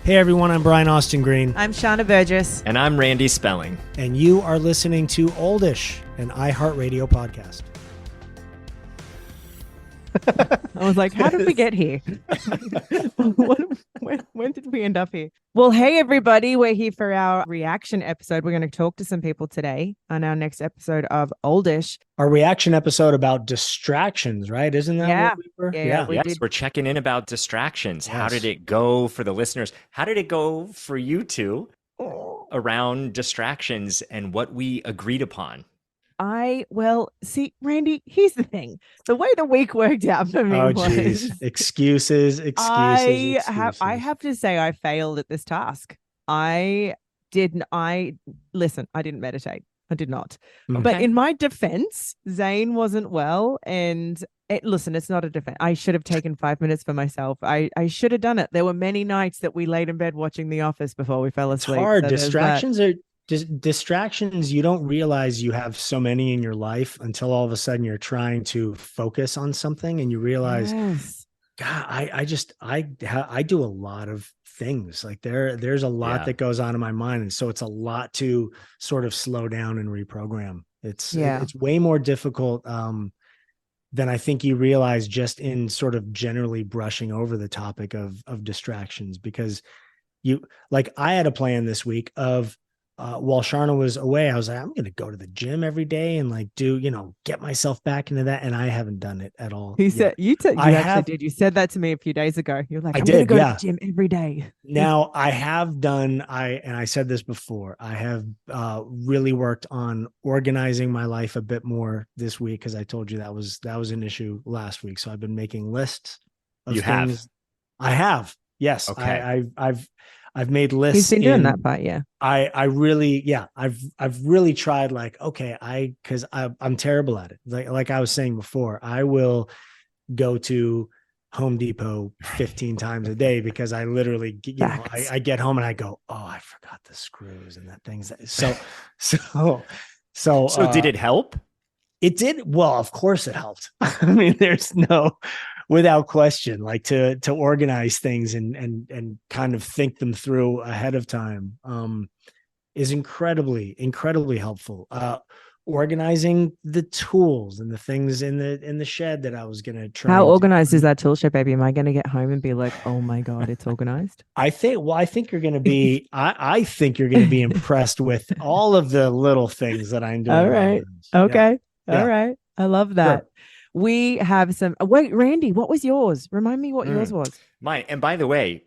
Hey everyone, I'm Brian Austin Green. I'm Sharna Burgess. And I'm Randy Spelling. And you are listening to Oldish, an iHeartRadio podcast. I was like, how did we get here? when did we end up here? Well, hey, everybody. We're here for our reaction episode. We're going to talk to some people today on our next episode of Oldish. Our reaction episode about distractions, right? Isn't that what we were? Yeah. We're checking in about distractions. Yes. How did it go for the listeners? How did it go for you two around distractions and what we agreed upon? See, Randy, here's the thing. The way the week worked out for me was... Excuses. I have to say I failed at this task. I didn't meditate. I did not. Okay. But in my defense, Zane wasn't well. And it's not a defense. I should have taken 5 minutes for myself. I should have done it. There were many nights that we laid in bed watching The Office before we fell asleep. It's hard. Distractions, you don't realize you have so many in your life until all of a sudden you're trying to focus on something and you realize, yes. God, I do a lot of things. Like there's a lot that goes on in my mind. And so it's a lot to sort of slow down and reprogram. It's way more difficult than I think you realize just in sort of generally brushing over the topic of distractions, because I had a plan this week of, while Sharna was away, I was like, I'm going to go to the gym every day and get myself back into that. And I haven't done it at all. You said you did. You said that to me a few days ago. You're like, I'm going to go to the gym every day. Now I have done, I said this before, I have really worked on organizing my life a bit more this week. Cause I told you that was an issue last week. So I've been making lists of things. I have. Yes. Okay. I've made lists. He's been doing that part, yeah. I've really tried, because I'm terrible at it. Like I was saying before, I will go to Home Depot 15 times a day because I literally, I get home and I go, oh, I forgot the screws and that thing's so did it help? It did. Well, of course it helped. I mean, without question, like to organize things and kind of think them through ahead of time is incredibly helpful. Organizing the tools and the things in the shed that I was going to try. How organized is that tool shed, baby? Am I going to get home and be like, oh my God, it's organized? I think you're going to be, I think you're going to be impressed with all of the little things that I'm doing. All right. Okay. Yeah. All right. I love that. Sure. We have some. Wait, Randy, what was yours? Remind me what yours was. Mine. And by the way,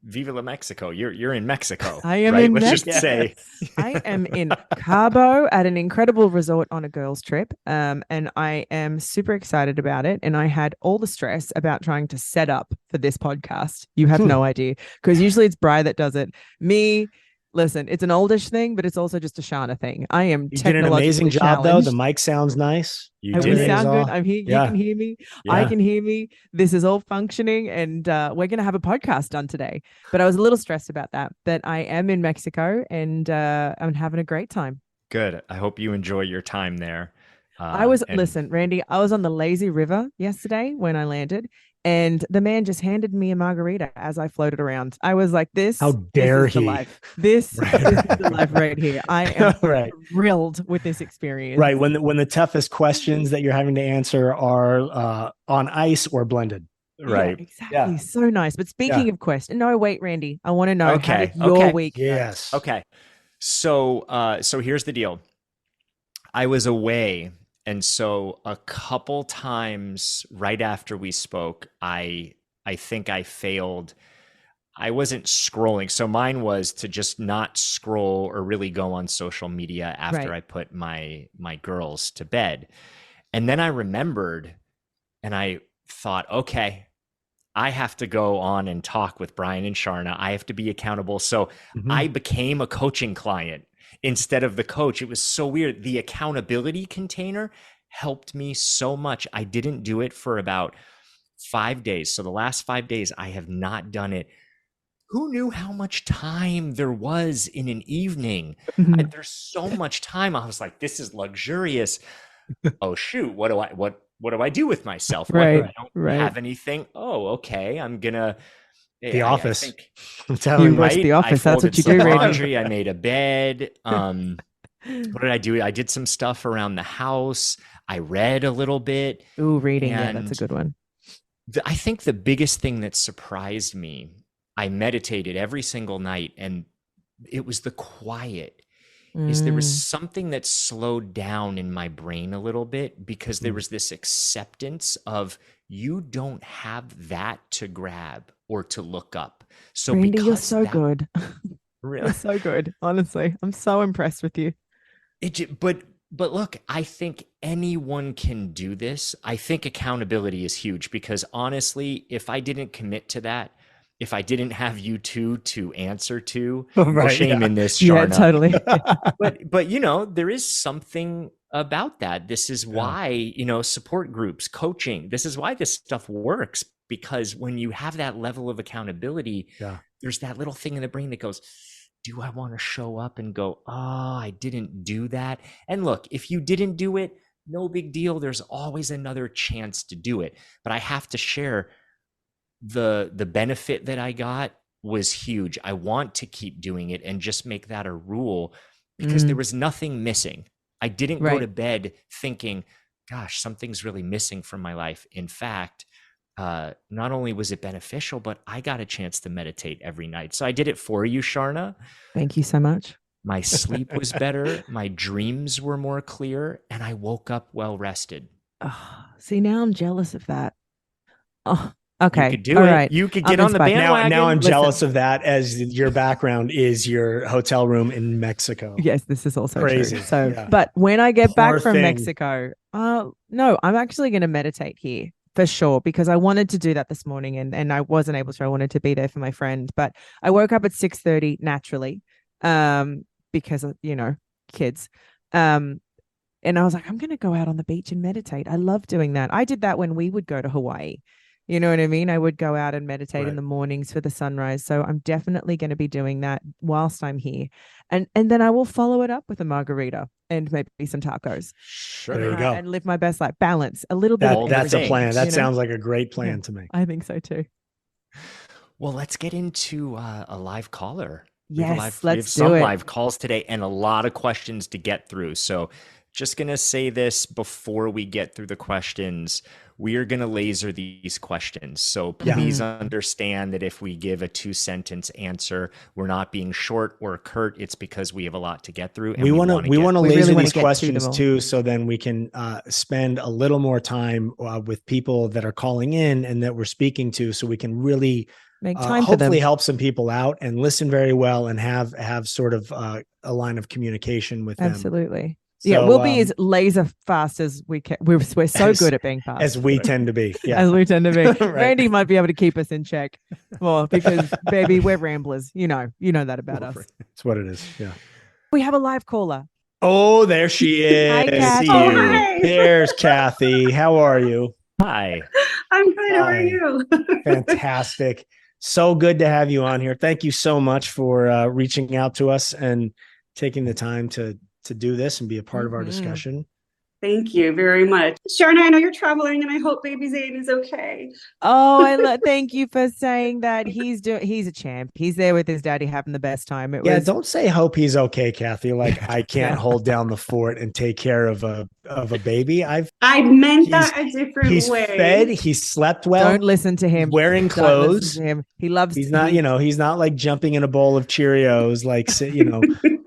Viva la Mexico. You're in Mexico. I am right? in Let's Mexico. just say I am in Cabo at an incredible resort on a girls' trip. And I am super excited about it. And I had all the stress about trying to set up for this podcast. You have no idea, because usually it's Bri that does it. Me. Listen, it's an oldish thing, but it's also just a Sharna thing. I am. You did an amazing job, though. The mic sounds nice. We sound good. I'm here. You can hear me. Yeah. I can hear me. This is all functioning, and we're going to have a podcast done today. But I was a little stressed about that. But I am in Mexico, and I'm having a great time. Good. I hope you enjoy your time there. Listen, Randy, I was on the lazy river yesterday when I landed. And the man just handed me a margarita as I floated around. I was like, how dare he? This is the life right here. I am thrilled with this experience. Right. When the toughest questions that you're having to answer are on ice or blended. Right. Yeah, exactly. Yeah. So nice. But speaking of questions, no, wait, Randy, I want to know how did your week go? Yes. Okay. So here's the deal. I was away. And so a couple times right after we spoke, I think I failed. I wasn't scrolling. So mine was to just not scroll or really go on social media after I put my girls to bed. And then I remembered and I thought, okay, I have to go on and talk with Brian and Sharna. I have to be accountable. So I became a coaching client instead of the coach. It was so weird. The accountability container helped me so much. I didn't do it for about 5 days. So the last 5 days, I have not done it. Who knew how much time there was in an evening? There's so much time. I was like, this is luxurious. Oh, shoot. What do I do with myself? Right. I don't have anything. Oh, okay. I'm going to The Office. I think, I'm telling you, right? The Office. That's what you do, laundry. I made a bed. What did I do? I did some stuff around the house. I read a little bit. Ooh, reading. Yeah, that's a good one. I think the biggest thing that surprised me, I meditated every single night, and it was the quiet. Is there was something that slowed down in my brain a little bit, because there was this acceptance of, you don't have that to grab or to look up. So Randy, because you're so good. Really? You're so good. Honestly, I'm so impressed with you. But look, I think anyone can do this. I think accountability is huge, because honestly, if I didn't commit to that, if I didn't have you two to answer to, no shame in this, Sharna. Yeah, totally. But there is something about that. This is why, support groups, coaching, this is why this stuff works, because when you have that level of accountability, there's that little thing in the brain that goes, do I want to show up and go, oh, I didn't do that? And look, if you didn't do it, no big deal. There's always another chance to do it. But I have to share, the benefit that I got was huge. I want to keep doing it and just make that a rule, because there was nothing missing. I didn't go to bed thinking, gosh, something's really missing from my life. In fact, not only was it beneficial, but I got a chance to meditate every night. So I did it for you, Sharna. Thank you so much. My sleep was better. My dreams were more clear, and I woke up well rested. Oh, see, now I'm jealous of that. Oh, okay. You could do it. Right. You could get on the bandwagon. Now I'm jealous of that, as your background is your hotel room in Mexico. Yes, this is also crazy. True. So, but when I get back from Mexico, no, I'm actually going to meditate here for sure, because I wanted to do that this morning, and I wasn't able to. I wanted to be there for my friend, but I woke up at 6:30 naturally, because of, kids. And I was like, I'm going to go out on the beach and meditate. I love doing that. I did that when we would go to Hawaii. You know what I mean? I would go out and meditate in the mornings for the sunrise. So I'm definitely going to be doing that whilst I'm here. And then I will follow it up with a margarita and maybe some tacos. Sure. There you go. And live my best life. Balance a little bit. That's a plan. That sounds like a great plan to me. I think so too. Well, let's get into a live caller. Yes, we have some live calls today and a lot of questions to get through. So just going to say this before we get through the questions. We are going to laser these questions. So please understand that if we give a 2-sentence answer, we're not being short or curt. It's because we have a lot to get through. And we want to laser these questions too, so then we can spend a little more time with people that are calling in and that we're speaking to, so we can really make time hopefully help some people out and listen very well and have sort of a line of communication with them. Absolutely. So, we'll be as laser fast as we can. We're so good at being fast. As we tend to be. Yeah. As we tend to be. Randy might be able to keep us in check. Well, because baby, we're ramblers. You know that about us. That's what it is. Yeah. We have a live caller. Oh, there she is. Hi, Kathy. Hi. There's Kathy. How are you? Hi. I'm good. How are you? Fantastic. So good to have you on here. Thank you so much for reaching out to us and taking the time to do this and be a part of our discussion. Thank you very much. Sharna, I know you're traveling, and I hope baby Zane is okay. Oh, thank you for saying that. He's a champ. He's there with his daddy having the best time. Don't say hope he's okay, Kathy. Like, I can't hold down the fort and take care of a baby. I meant that a different way. He's fed, he slept well. Don't listen to him. He's wearing clothes. To him. He loves he's not like jumping in a bowl of Cheerios, like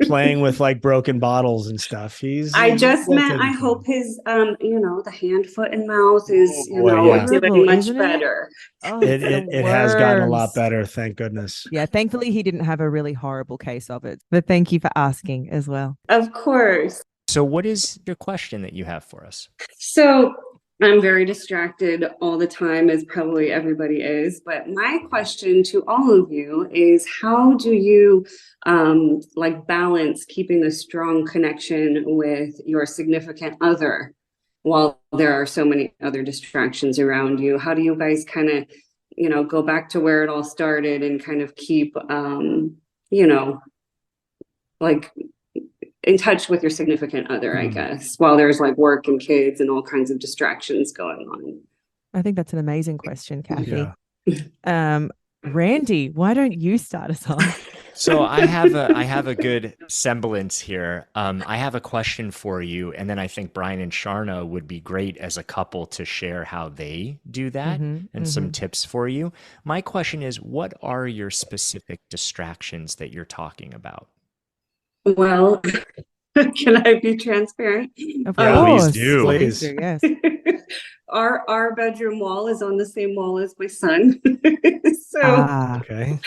playing with like broken bottles and stuff. I just meant I hope his the hand, foot, and mouth is doing much better. It has gotten a lot better, thank goodness. Yeah, thankfully he didn't have a really horrible case of it. But thank you for asking as well. Of course. So what is your question that you have for us? So I'm very distracted all the time, as probably everybody is. But my question to all of you is, how do you balance keeping a strong connection with your significant other while there are so many other distractions around you? How do you guys kind of, go back to where it all started and kind of keep, in touch with your significant other, I guess, while there's like work and kids and all kinds of distractions going on? I think that's an amazing question, Kathy. Yeah. Randy, why don't you start us off? So I have a good semblance here. I have a question for you, and then I think Brian and Sharna would be great as a couple to share how they do that and some tips for you. My question is, what are your specific distractions that you're talking about? Well, can I be transparent? Of Please course. do. Please do, yes. Our bedroom wall is on the same wall as my son. So Okay.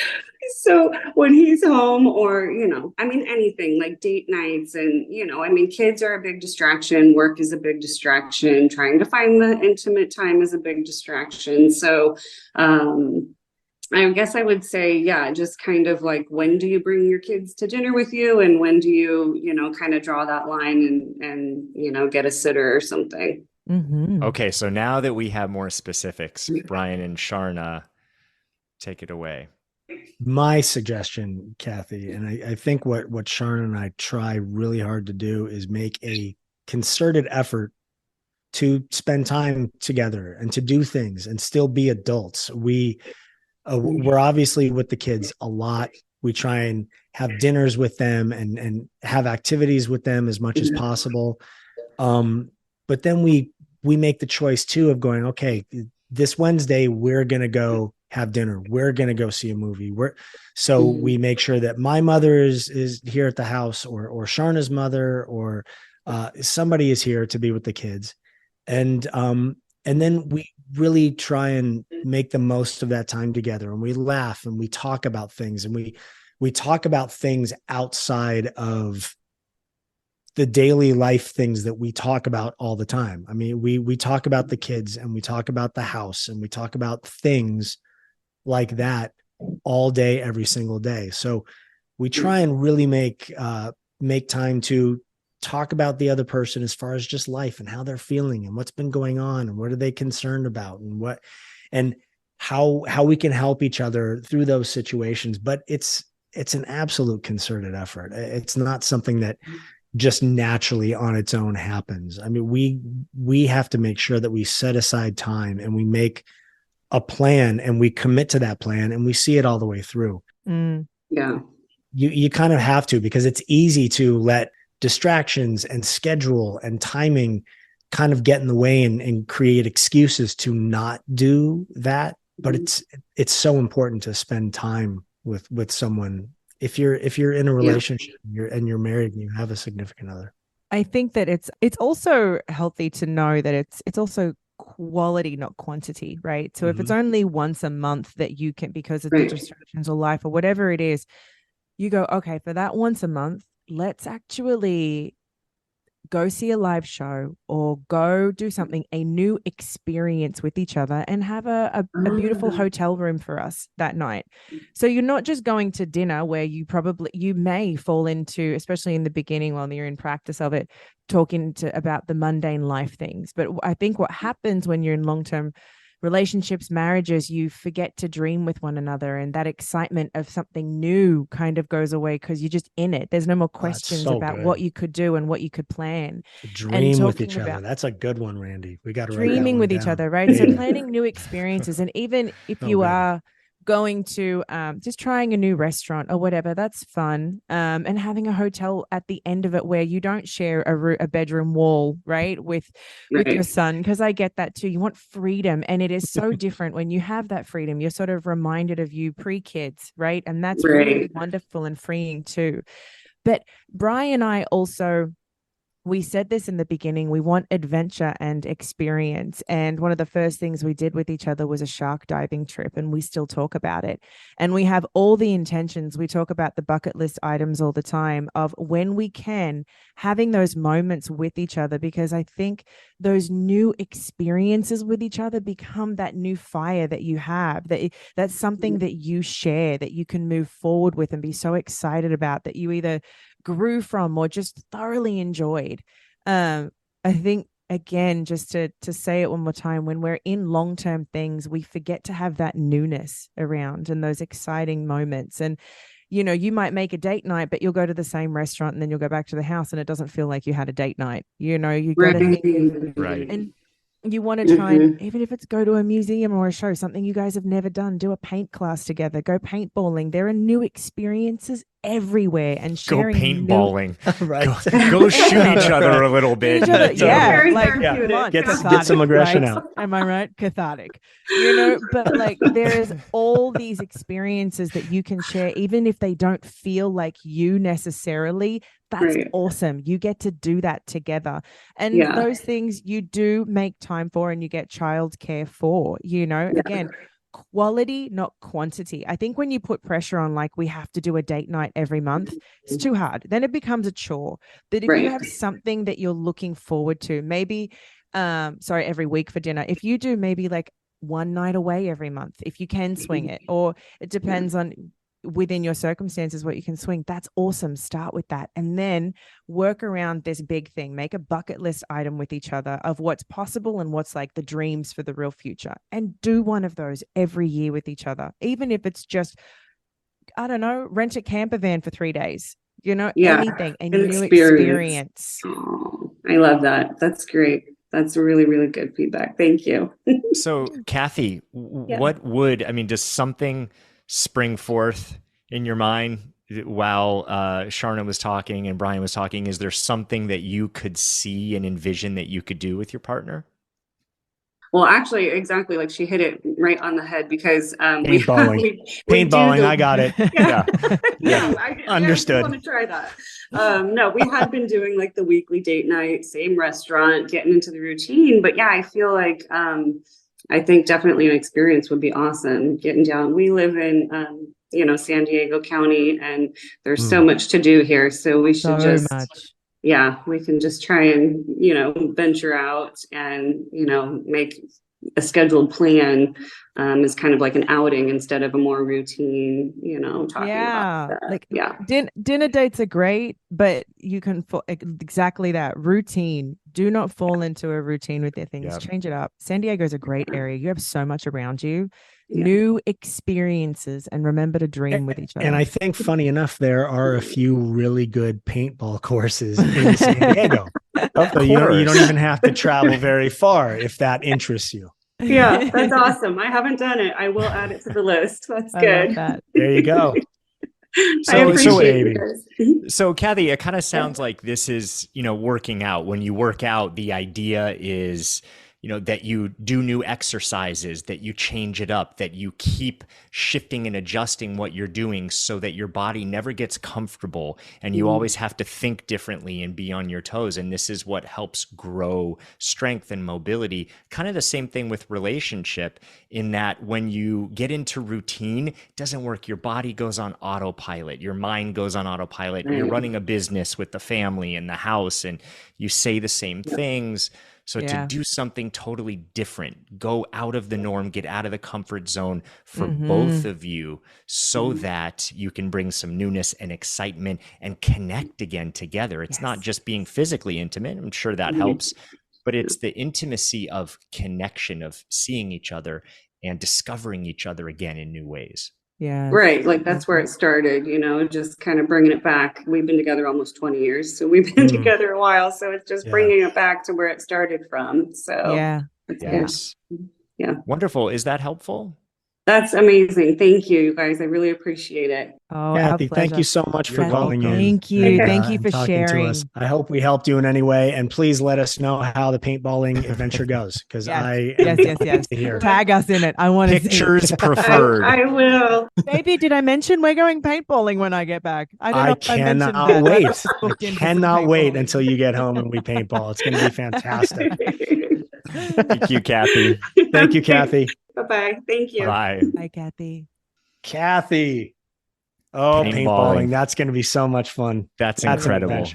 so when he's home, or I mean anything like date nights, and I mean kids are a big distraction, work is a big distraction, trying to find the intimate time is a big distraction. So I guess I would say, yeah, just kind of like, when do you bring your kids to dinner with you, and when do you, kind of draw that line and get a sitter or something. Okay, so now that we have more specifics, Brian and Sharna, take it away. My suggestion, Kathy, and I think what Sharna and I try really hard to do is make a concerted effort to spend time together and to do things and still be adults. We're obviously with the kids a lot. We try and have dinners with them and have activities with them as much as possible. But then we make the choice too of going, okay, this Wednesday we're gonna go have dinner. We're gonna go see a movie. So we make sure that my mother is here at the house, or Sharna's mother, or somebody is here to be with the kids, and then we really try and make the most of that time together, and we laugh and we talk about things, and we talk about things outside of the daily life things that we talk about all the time. I mean, we talk about the kids, and we talk about the house, and we talk about things like that all day, every single day. So we try and really make time to talk about the other person as far as just life and how they're feeling and what's been going on and what are they concerned about and how we can help each other through those situations. But it's an absolute concerted effort. It's not something that just naturally on its own happens. I mean, we have to make sure that we set aside time and we make a plan and we commit to that plan and we see it all the way through. Yeah. You kind of have to, because it's easy to let distractions and schedule and timing kind of get in the way and create excuses to not do that. But it's so important to spend time with someone. If you're in a relationship and you're married and you have a significant other. I think that it's also healthy to know that it's also quality, not quantity, right? So if it's only once a month that you can, because of the distractions or life or whatever it is, you go, okay, for that once a month, let's actually go see a live show or go do something, a new experience with each other, and have a beautiful hotel room for us that night. So you're not just going to dinner where you may fall into, especially in the beginning while you're in practice of it, talking about the mundane life things. But I think what happens when you're in long-term relationships, marriages, you forget to dream with one another, and that excitement of something new kind of goes away because you're just in it. There's no more questions about what you could do and what you could plan. To dream with each other. That's a good one, Randy. We got to write that one dreaming with down. each other, right? So planning new experiences, and even if you are going to just trying a new restaurant or whatever, that's fun. And having a hotel at the end of it where you don't share a bedroom wall, right, with your son, because I get that too. You want freedom, and it is so different when you have that freedom. You're sort of reminded of you pre-kids, right? And that's really wonderful and freeing too. But Brian and I also, we said this in the beginning, we want adventure and experience. And one of the first things we did with each other was a shark diving trip, and we still talk about it. And we have all the intentions. We talk about the bucket list items all the time of when we can, having those moments with each other, because I think those new experiences with each other become that new fire that you have, that's something that you share, that you can move forward with and be so excited about, that you either grew from or just thoroughly enjoyed. I think, again, just to say it one more time, when we're in long-term things, we forget to have that newness around and those exciting moments. And you might make a date night, but you'll go to the same restaurant and then you'll go back to the house and it doesn't feel like you had a date night. You got to think, You want to try and, even if it's go to a museum or a show, something you guys have never done, do a paint class together, go paintballing. There are new experiences everywhere, and sharing. Go paintballing. Right. Go shoot each other a little bit. Yeah. Get some aggression right? out. Am I right? Cathartic. But like there is all these experiences that you can share, even if they don't feel like you necessarily. That's awesome. You get to do that together. And those things you do make time for, and you get childcare for, again, quality, not quantity. I think when you put pressure on, like, we have to do a date night every month, it's too hard. Then it becomes a chore. But if you have something that you're looking forward to, maybe, every week for dinner, if you do maybe like one night away every month, if you can swing it, or it depends on within your circumstances what you can swing, that's awesome. Start with that, and then work around this big thing. Make a bucket list item with each other of what's possible and what's like the dreams for the real future, and do one of those every year with each other, even if it's just, I don't know, rent a camper van for 3 days, anything, a new experience. Oh, I love that. That's great. That's really, really good feedback. Thank you. So Kathy, what does something spring forth in your mind while Sharna was talking and Brian was talking? Is there something that you could see and envision that you could do with your partner? Well, actually, exactly, like she hit it right on the head, because paintballing. I got it. Yeah. Understood. I want to try that. No, we had been doing like the weekly date night, same restaurant, getting into the routine. But yeah, I feel like I think definitely an experience would be awesome. Getting down. We live in San Diego County, and there's so much to do here. So we should we can just try and, venture out and, make a scheduled plan as kind of like an outing instead of a more routine, talking about that. Like, dinner dates are great, but you can exactly that routine. Do not fall into a routine with their things. Change it up. San Diego is a great area. You have so much around you. New experiences, and remember to dream with each other. And I think, funny enough, there are a few really good paintball courses in San Diego. So you don't even have to travel very far if that interests you. Yeah, that's awesome. I haven't done it. I will add it to the list. That's good. That. There you go. So Kathy, it kind of sounds like this is, working out. When you work out, the idea is, that you do new exercises, that you change it up, that you keep shifting and adjusting what you're doing so that your body never gets comfortable, and you always have to think differently and be on your toes. And this is what helps grow strength and mobility. Kind of the same thing with relationship, in that when you get into routine, it doesn't work. Your body goes on autopilot. Your mind goes on autopilot. You're running a business with the family and the house, and you say the same things. So to do something totally different, go out of the norm, get out of the comfort zone for both of you, so that you can bring some newness and excitement and connect again together. It's not just being physically intimate. I'm sure that helps, but it's the intimacy of connection, of seeing each other and discovering each other again in new ways. Yeah. Right. Like that's where it started, just kind of bringing it back. We've been together almost 20 years. So we've been together a while. So it's just bringing it back to where it started from. So yes. Yeah. Wonderful. Is that helpful? That's amazing. Thank you, guys. I really appreciate it. Oh, Kathy, thank you so much for calling in. Thank you. Thank you for sharing. To us. I hope we helped you in any way. And please let us know how the paintballing adventure goes. Because yes. Tag us in it. I want to see pictures preferred. I will. Maybe did I mention we're going paintballing when I get back? I cannot wait. I cannot wait until you get home and we paintball. It's going to be fantastic. Thank you, Kathy. Thank you, Kathy. Bye-bye. Thank you. Bye. Bye, Kathy. Kathy. Oh, paintballing. That's going to be so much fun. That's incredible.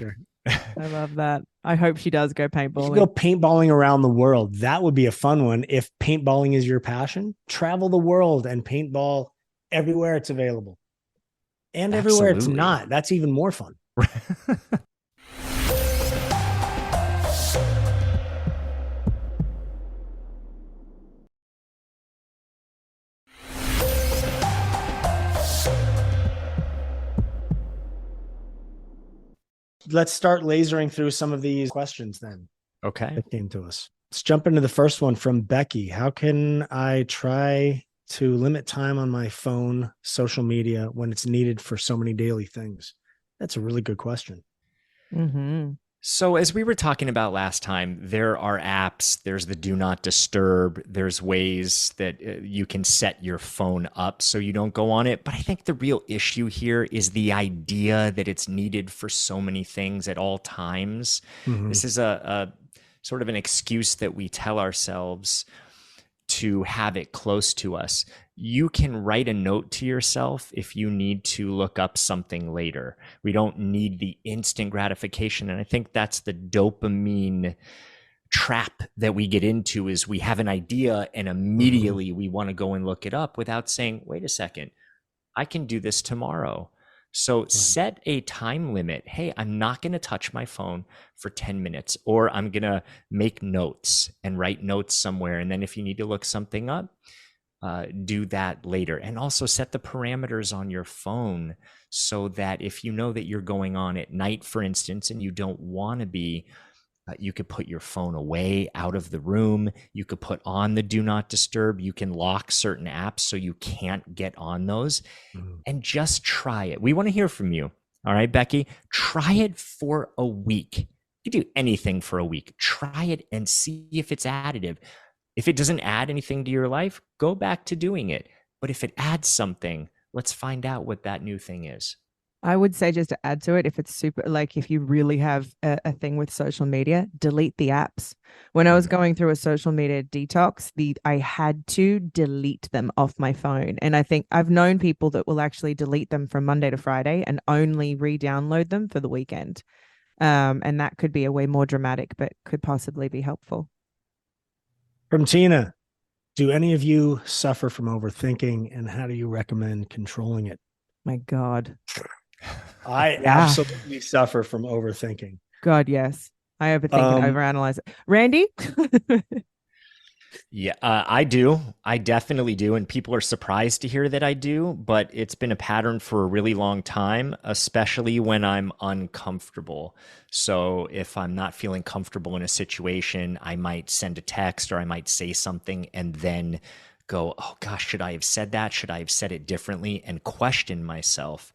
I love that. I hope she does go paintballing. Go paintballing around the world. That would be a fun one. If paintballing is your passion, travel the world and paintball everywhere it's available. And everywhere it's not. That's even more fun. Let's start lasering through some of these questions then. Okay. That came to us. Let's jump into the first one from Becky. How can I try to limit time on my phone, social media when it's needed for so many daily things? That's a really good question. Mm-hmm. So as we were talking about last time, there are apps, there's the do not disturb, there's ways that you can set your phone up so you don't go on it. But I think the real issue here is the idea that it's needed for so many things at all times. Mm-hmm. This is a sort of an excuse that we tell ourselves to have it close to us. You can write a note to yourself if you need to look up something later. We don't need the instant gratification. And I think that's the dopamine trap that we get into, is we have an idea and immediately we want to go and look it up without saying, wait a second, I can do this tomorrow. So set a time limit. Hey, I'm not going to touch my phone for 10 minutes, or I'm going to make notes and write notes somewhere. And then if you need to look something up, do that later. And also set the parameters on your phone so that if you know that you're going on at night, for instance, and you don't want to be, you could put your phone away, out of the room. You could put on the do not disturb. You can lock certain apps so you can't get on those. And just try it. We want to hear from you. All right, Becky, try it for a week. You do anything for a week. Try it and see if it's additive. If it doesn't add anything to your life, go back to doing it. But if it adds something, let's find out what that new thing is. I would say, just to add to it, if it's super, like if you really have a thing with social media, delete the apps. When I was going through a social media detox, I had to delete them off my phone. And I think I've known people that will actually delete them from Monday to Friday and only re-download them for the weekend. And that could be a way more dramatic, but could possibly be helpful. From Tina, do any of you suffer from overthinking, and how do you recommend controlling it? My God. I absolutely suffer from overthinking. God, yes. I overthink and overanalyze it. Randy? Yeah, I do. I definitely do. And people are surprised to hear that I do, but it's been a pattern for a really long time, especially when I'm uncomfortable. So if I'm not feeling comfortable in a situation, I might send a text or I might say something and then go, oh gosh, should I have said that? Should I have said it differently? And question myself.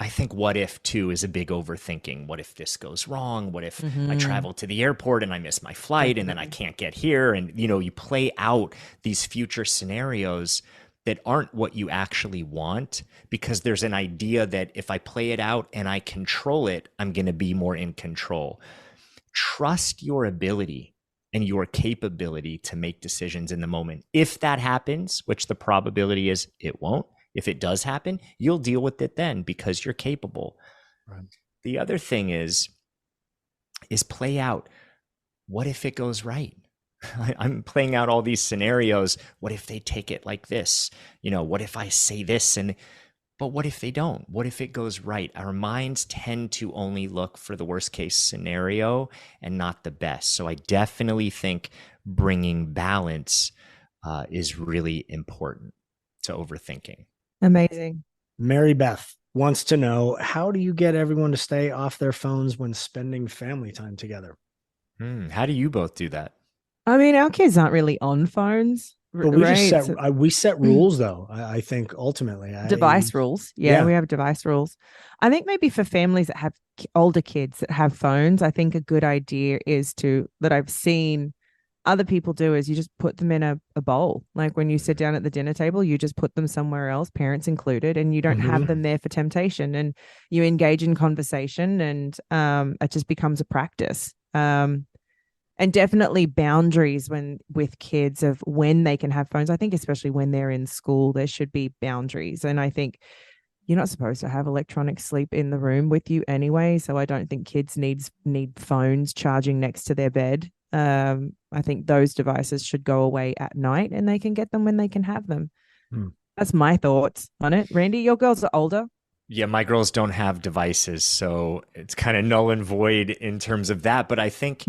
I think what if too is a big overthinking. What if this goes wrong? What if I travel to the airport and I miss my flight and then I can't get here? And, you know, you play out these future scenarios that aren't what you actually want, because there's an idea that if I play it out and I control it, I'm going to be more in control. Trust your ability and your capability to make decisions in the moment. If that happens, which the probability is it won't, if it does happen, you'll deal with it then because you're capable. Right. The other thing is play out. What if it goes right? I'm playing out all these scenarios. What if they take it like this? You know, what if I say this? But what if they don't? What if it goes right? Our minds tend to only look for the worst case scenario and not the best. So I definitely think bringing balance is really important to overthinking. Amazing. Mary Beth wants to know, how do you get everyone to stay off their phones when spending family time together? How do you both do that? I mean, our kids aren't really on phones. But we just set we set rules though. I think ultimately device rules. Yeah, we have device rules. I think maybe for families that have older kids that have phones, I think a good idea is that I've seen other people do is you just put them in a bowl. Like when you sit down at the dinner table, you just put them somewhere else, parents included, and you don't have them there for temptation, and you engage in conversation, and it just becomes a practice. And definitely boundaries with kids of when they can have phones. I think especially when they're in school, there should be boundaries. And I think you're not supposed to have electronic sleep in the room with you anyway. So I don't think kids need phones charging next to their bed. I think those devices should go away at night and they can get them when they can have them. That's my thoughts on it. Randy, your girls are older. Yeah, my girls don't have devices, so it's kind of null and void in terms of that. But I think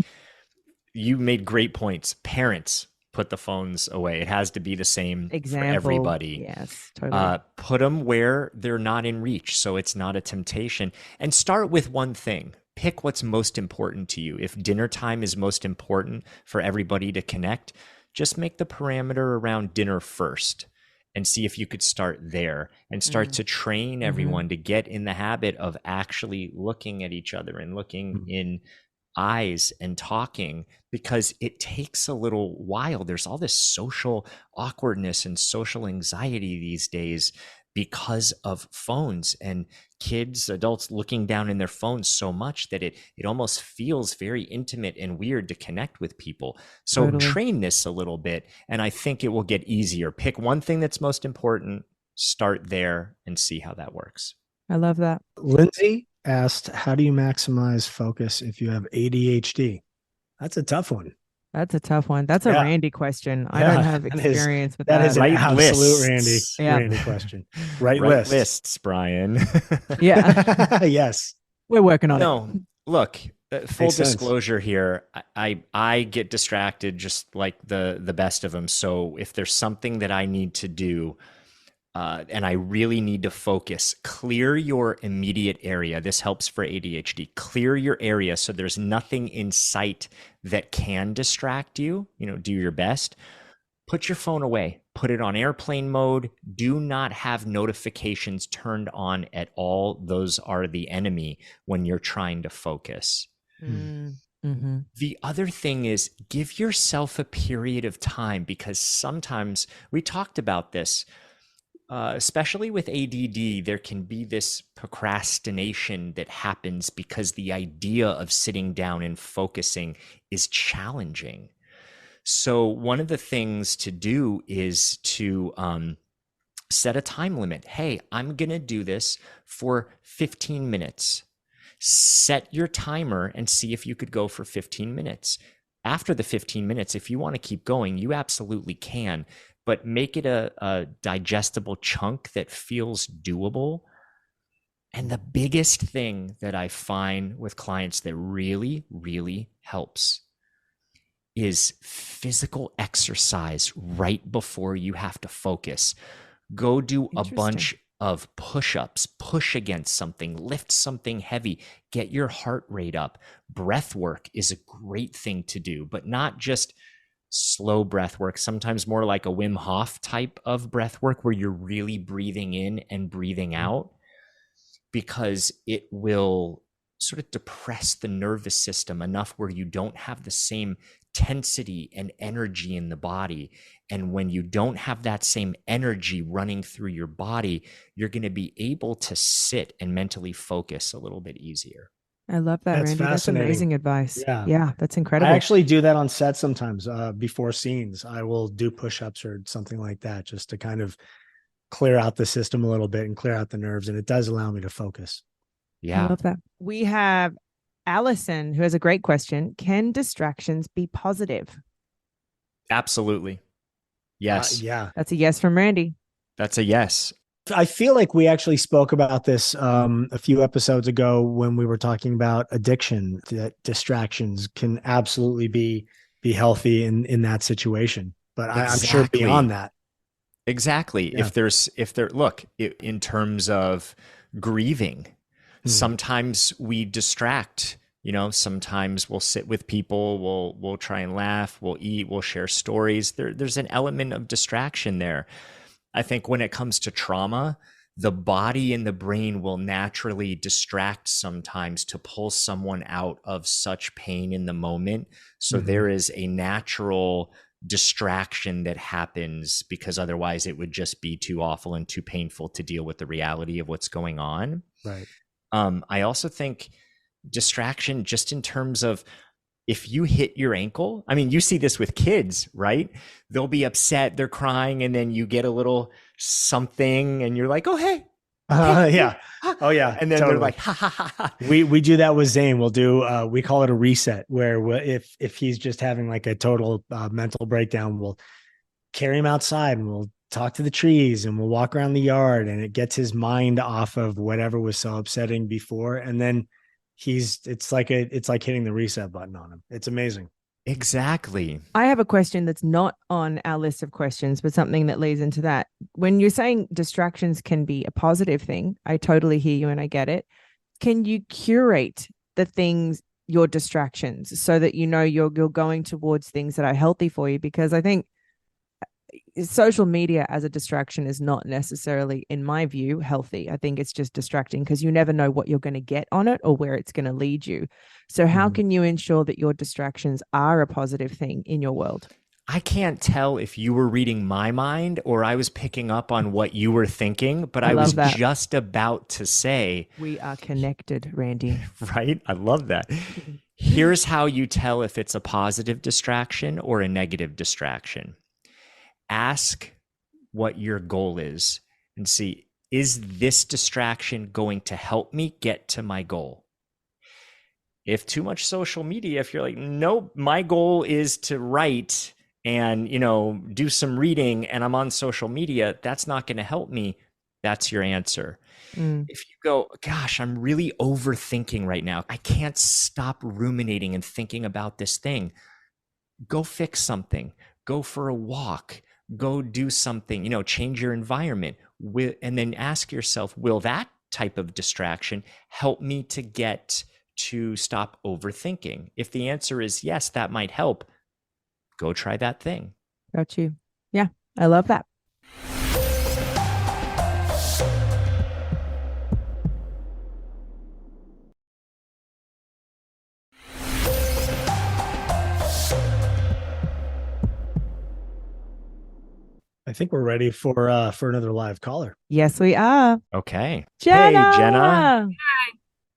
you made great points. Parents, put the phones away. It has to be the same for everybody. Yes, totally. Put them where they're not in reach, so it's not a temptation. And start with one thing. pick what's most important to you. If dinner time is most important for everybody to connect, just make the parameter around dinner first and see if you could start there and start to train everyone to get in the habit of actually looking at each other and looking in eyes and talking, because it takes a little while. There's all this social awkwardness and social anxiety these days because of phones and kids, adults looking down in their phones so much that it almost feels very intimate and weird to connect with people. So train this a little bit, and I think it will get easier. Pick one thing that's most important, start there, and see how that works. I love that. Lindsay asked, how do you maximize focus if you have ADHD? That's a tough one. That's a tough one. That's a Randy question. I don't have experience with that. That is an absolute Randy Yeah. question. Right lists, Brian. Yeah. Yes. We're working on it. No, look, full disclosure here. I get distracted just like the best of them. So if there's something that I need to do, and I really need to focus, clear your immediate area. This helps for ADHD. Clear your area so there's nothing in sight that can distract you. Do your best. Put your phone away. Put it on airplane mode. Do not have notifications turned on at all. Those are the enemy when you're trying to focus. Mm-hmm. The other thing is give yourself a period of time, because sometimes we talked about this. Especially with ADD, there can be this procrastination that happens because the idea of sitting down and focusing is challenging. So one of the things to do is to set a time limit. Hey, I'm going to do this for 15 minutes. Set your timer and see if you could go for 15 minutes. After the 15 minutes, if you want to keep going, you absolutely can. But make it a digestible chunk that feels doable. And the biggest thing that I find with clients that really, really helps is physical exercise right before you have to focus. Go do a bunch of push-ups, push against something, lift something heavy, get your heart rate up. Breath work is a great thing to do, but not just slow breath work, sometimes more like a Wim Hof type of breath work where you're really breathing in and breathing out, because it will sort of depress the nervous system enough where you don't have the same tensity and energy in the body. And when you don't have that same energy running through your body, you're going to be able to sit and mentally focus a little bit easier. I love that, Randy. That's amazing advice. Yeah, that's incredible. I actually do that on set sometimes. Before scenes, I will do push-ups or something like that just to kind of clear out the system a little bit and clear out the nerves. And it does allow me to focus. Yeah. I love that. We have Allison, who has a great question. Can distractions be positive? Absolutely. Yes. Yeah. That's a yes from Randy. That's a yes. I feel like we actually spoke about this a few episodes ago when we were talking about addiction, that distractions can absolutely be healthy in that situation. But I'm sure beyond that. Exactly. Yeah. Look, in terms of grieving, sometimes we distract. Sometimes we'll sit with people, we'll try and laugh, we'll eat, we'll share stories. There's an element of distraction there. I think when it comes to trauma, the body and the brain will naturally distract sometimes to pull someone out of such pain in the moment. So there is a natural distraction that happens, because otherwise it would just be too awful and too painful to deal with the reality of what's going on. Right. I also think distraction just in terms of, if you hit your ankle, I mean, you see this with kids, right? They'll be upset, they're crying, and then you get a little something and you're like, oh, hey. Yeah. Oh, yeah. And then they're like, ha, ha, ha, ha. We do that with Zane. We'll do, we call it a reset, where if he's just having like a total mental breakdown, we'll carry him outside and we'll talk to the trees and we'll walk around the yard, and it gets his mind off of whatever was so upsetting before. And then it's like hitting the reset button on him. It's amazing. Exactly. I have a question that's not on our list of questions, but something that leads into that. When you're saying distractions can be a positive thing, I totally hear you and I get it. Can you curate the things, your distractions, so that you know you're going towards things that are healthy for you. Because I think social media as a distraction is not necessarily, in my view, healthy. I think it's just distracting because you never know what you're going to get on it or where it's going to lead you. So how can you ensure that your distractions are a positive thing in your world? I can't tell if you were reading my mind or I was picking up on what you were thinking, but I was just about to say, we are connected, Randy. Right? I love that. Here's how you tell if it's a positive distraction or a negative distraction. Ask what your goal is and see, is this distraction going to help me get to my goal? If too much social media, if you're like, nope, my goal is to write and, do some reading and I'm on social media, that's not going to help me. That's your answer. If you go, gosh, I'm really overthinking right now, I can't stop ruminating and thinking about this thing, go fix something, go for a walk, go do something, change your environment, and then ask yourself, will that type of distraction help me to stop overthinking? If the answer is yes, that might help, go try that thing. Got you. Yeah, I love that. I think we're ready for another live caller. Yes, we are. Okay. Jenna! Hey, Jenna. Hi.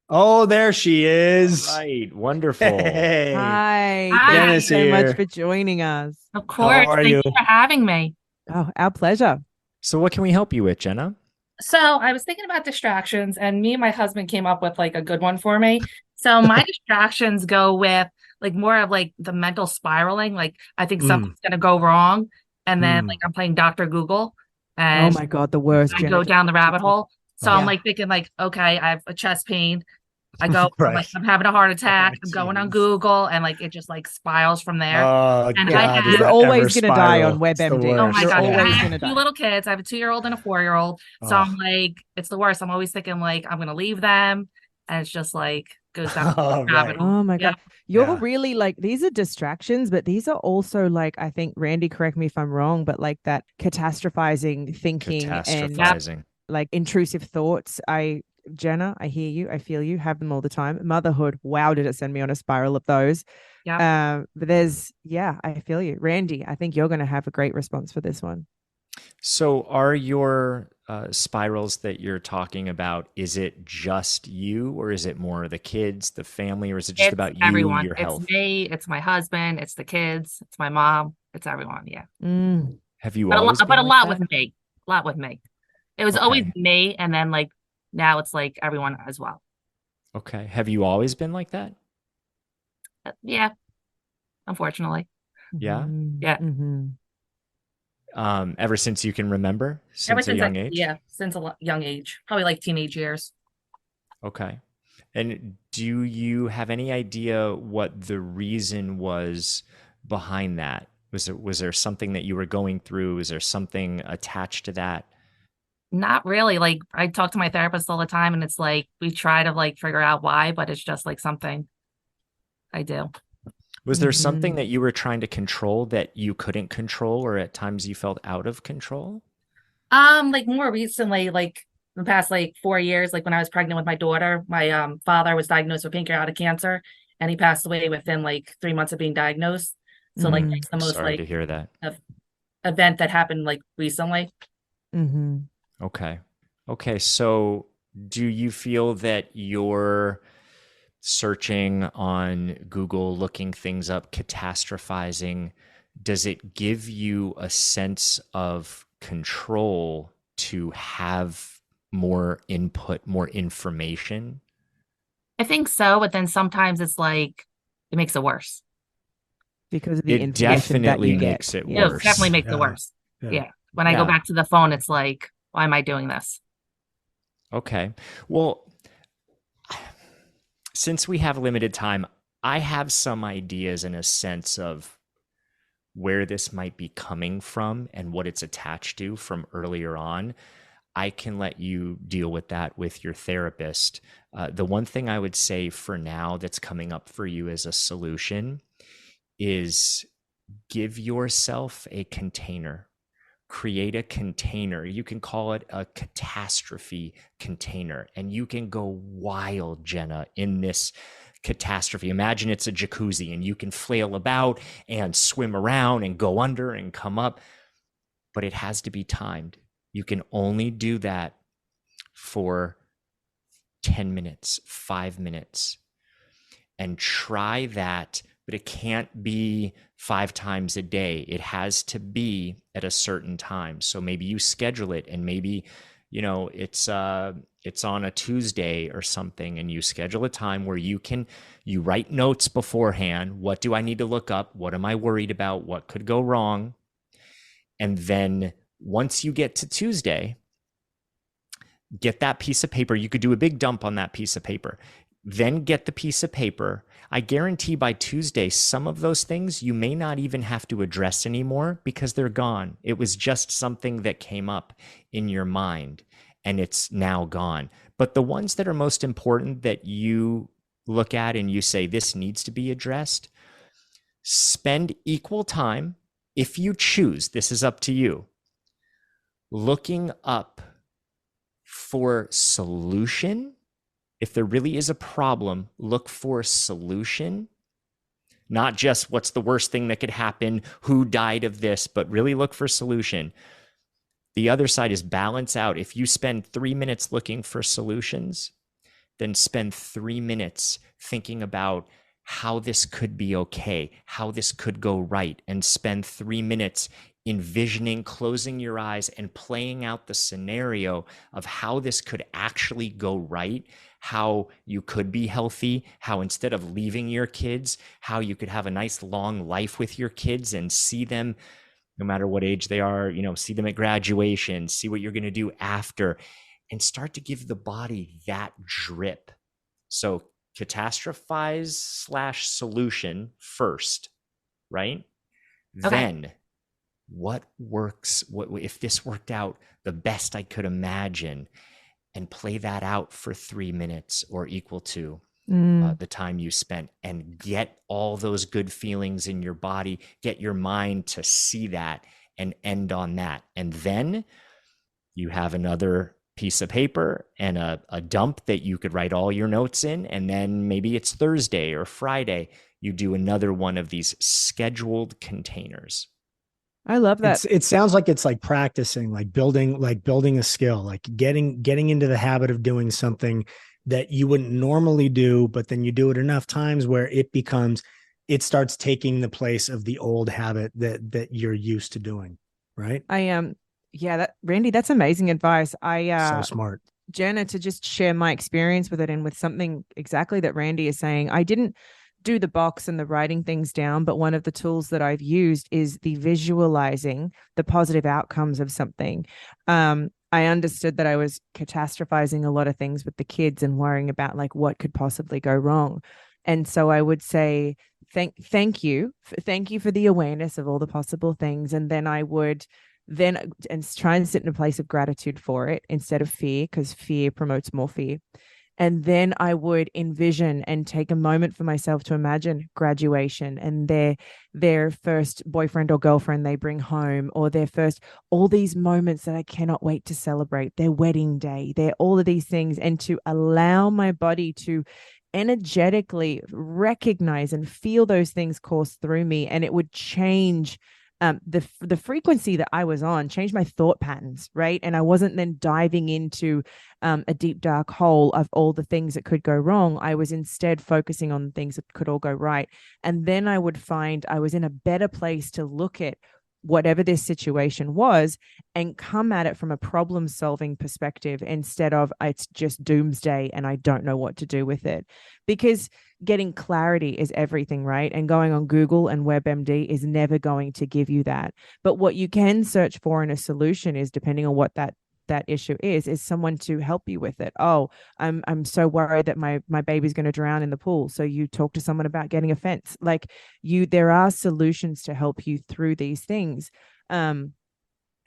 Oh, there she is. Right. Wonderful. Hey. Hi. Hi. Thank you Jenna's so here. much for joining us. Of course. Thank you for having me. Oh, our pleasure. So what can we help you with, Jenna? So I was thinking about distractions, and me and my husband came up with like a good one for me. So my distractions go with like more of like the mental spiraling. Like I think something's gonna go wrong, and then like I'm playing Dr. Google, and oh my God, the worst. I go down the rabbit hole. So I'm like thinking like, okay, I have a chest pain. I go, I'm having a heart attack. I'm going on Google, and like it just like spirals from there. Oh, and God, you're always gonna die on WebMD. Oh my You're God! always I gonna have die. 2 little kids. I have a 2-year-old and a 4-year-old. So I'm like, it's the worst. I'm always thinking like I'm gonna leave them, and it's just like goes down the rabbit hole. Oh my God. You're really like, these are distractions, but these are also like, I think, Randy, correct me if I'm wrong, but like that catastrophizing thinking and like intrusive thoughts. Jenna, I hear you. I feel you. Have them all the time. Motherhood. Wow. Did it send me on a spiral of those? Yeah. But I feel you. Randy, I think you're going to have a great response for this one. So are your spirals that you're talking about, is it just you, or is it more the kids, the family, or is it just about you, everyone. your health? It's me, it's my husband, it's the kids, it's my mom, it's everyone. Yeah. Have you always been a like lot that? with me. A lot with me. It was always me, and then like now it's like everyone as well. Okay. Have you always been like that? Yeah. Unfortunately. Yeah. Yeah. Ever since you can remember, since a young age? Yeah, since a young age, probably like teenage years. Okay. And do you have any idea what the reason was behind that? Was there something that you were going through? Was there something attached to that? Not really. Like I talk to my therapist all the time, and it's like we try to like figure out why, but it's just like something I do. Was there something that you were trying to control that you couldn't control, or at times you felt out of control? Like more recently, like the past like 4 years, like when I was pregnant with my daughter, my father was diagnosed with pancreatic cancer, and he passed away within like 3 months of being diagnosed. So like it's the most Sorry to hear that. Event that happened like recently. Okay. So do you feel that you're searching on Google, looking things up, catastrophizing, does it give you a sense of control to have more input, more information? I think so, but then sometimes it's like it makes it worse. Because of the information definitely that you makes get. It worse. It definitely makes it worse. Yeah. When I go back to the phone, it's like, why am I doing this? Okay. Well, since we have limited time, I have some ideas and a sense of where this might be coming from and what it's attached to from earlier on. I can let you deal with that with your therapist. The one thing I would say for now that's coming up for you as a solution is give yourself a container. Create a container. You can call it a catastrophe container, and you can go wild, Jenna, in this catastrophe. Imagine it's a jacuzzi and you can flail about and swim around and go under and come up, but it has to be timed. You can only do that for 10 minutes, 5 minutes, and try that. But it can't be 5 times a day. It has to be at a certain time. So maybe you schedule it, and maybe, it's on a Tuesday or something, and you schedule a time where you write notes beforehand. What do I need to look up? What am I worried about? What could go wrong? And then once you get to Tuesday, get that piece of paper. You could do a big dump on that piece of paper. Then get the piece of paper. I guarantee by Tuesday, some of those things you may not even have to address anymore because they're gone. It was just something that came up in your mind and it's now gone. But the ones that are most important that you look at and you say, this needs to be addressed, spend equal time, if you choose, this is up to you, looking up for solution. If there really is a problem, look for a solution, not just what's the worst thing that could happen, who died of this, but really look for solution. The other side is balance out. If you spend 3 minutes looking for solutions, then spend 3 minutes thinking about how this could be okay, how this could go right, and spend 3 minutes envisioning, closing your eyes and playing out the scenario of how this could actually go right, how you could be healthy, how instead of leaving your kids, how you could have a nice long life with your kids and see them no matter what age they are, see them at graduation, see what you're going to do after, and start to give the body that drip. So catastrophize/solution first, right? Okay. Then what works? What if this worked out the best I could imagine, and play that out for 3 minutes or equal to the time you spent, and get all those good feelings in your body, get your mind to see that and end on that. And then you have another piece of paper and a dump that you could write all your notes in. And then maybe it's Thursday or Friday, you do another one of these scheduled containers. I love that. It sounds like it's like practicing, like building a skill, like getting into the habit of doing something that you wouldn't normally do, but then you do it enough times where it starts taking the place of the old habit that you're used to doing. Right. Randy, that's amazing advice. So smart. Jenna, to just share my experience with it, and with something exactly that Randy is saying, I didn't do the box and the writing things down, but one of the tools that I've used is the visualizing the positive outcomes of something. I understood that I was catastrophizing a lot of things with the kids and worrying about like what could possibly go wrong. And so I would say, thank you for the awareness of all the possible things. And then I would try and sit in a place of gratitude for it instead of fear, because fear promotes more fear. And then I would envision and take a moment for myself to imagine graduation and their first boyfriend or girlfriend they bring home, or all these moments that I cannot wait to celebrate, their wedding day, all of these things, and to allow my body to energetically recognize and feel those things course through me. And it would change the frequency that I was on, changed my thought patterns, right? And I wasn't then diving into a deep dark hole of all the things that could go wrong. I was instead focusing on things that could all go right. And then I would find I was in a better place to look at whatever this situation was and come at it from a problem solving perspective, instead of it's just doomsday and I don't know what to do with it. Because getting clarity is everything, right? And going on Google and WebMD is never going to give you that. But what you can search for in a solution is, depending on what that issue is someone to help you with it. Oh, I'm so worried that my baby's going to drown in the pool. So you talk to someone about getting a fence. Like there are solutions to help you through these things. And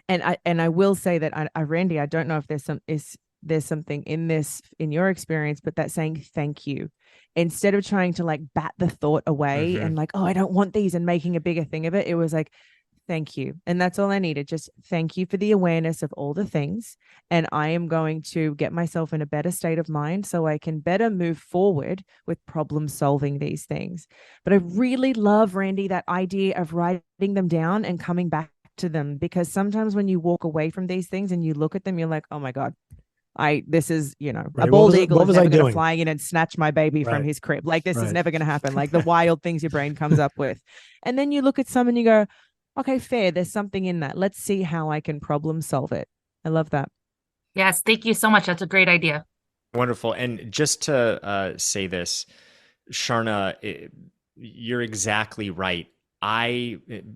I will say that Randy, I don't know if there's something in this in your experience, but that saying thank you, instead of trying to like bat the thought away and like, oh, I don't want these, and making a bigger thing of it, it was like, thank you. And that's all I needed. Just thank you for the awareness of all the things. And I am going to get myself in a better state of mind so I can better move forward with problem solving these things. But I really love, Randy, that idea of writing them down and coming back to them, because sometimes when you walk away from these things and you look at them, you're like, oh my God, this is, a bald eagle is never going to fly in and snatch my baby from his crib. Like, this is never going to happen. Like, the wild things your brain comes up with. And then you look at some and you go, okay, fair. There's something in that. Let's see how I can problem solve it. I love that. Yes. Thank you so much. That's a great idea. Wonderful. And just to say this, Sharna, you're exactly right.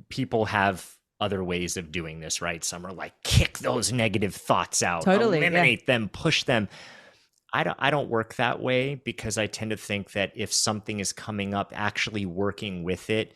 People have other ways of doing this, right? Some are like, kick those negative thoughts out, eliminate them, push them. I don't work that way, because I tend to think that if something is coming up, actually working with it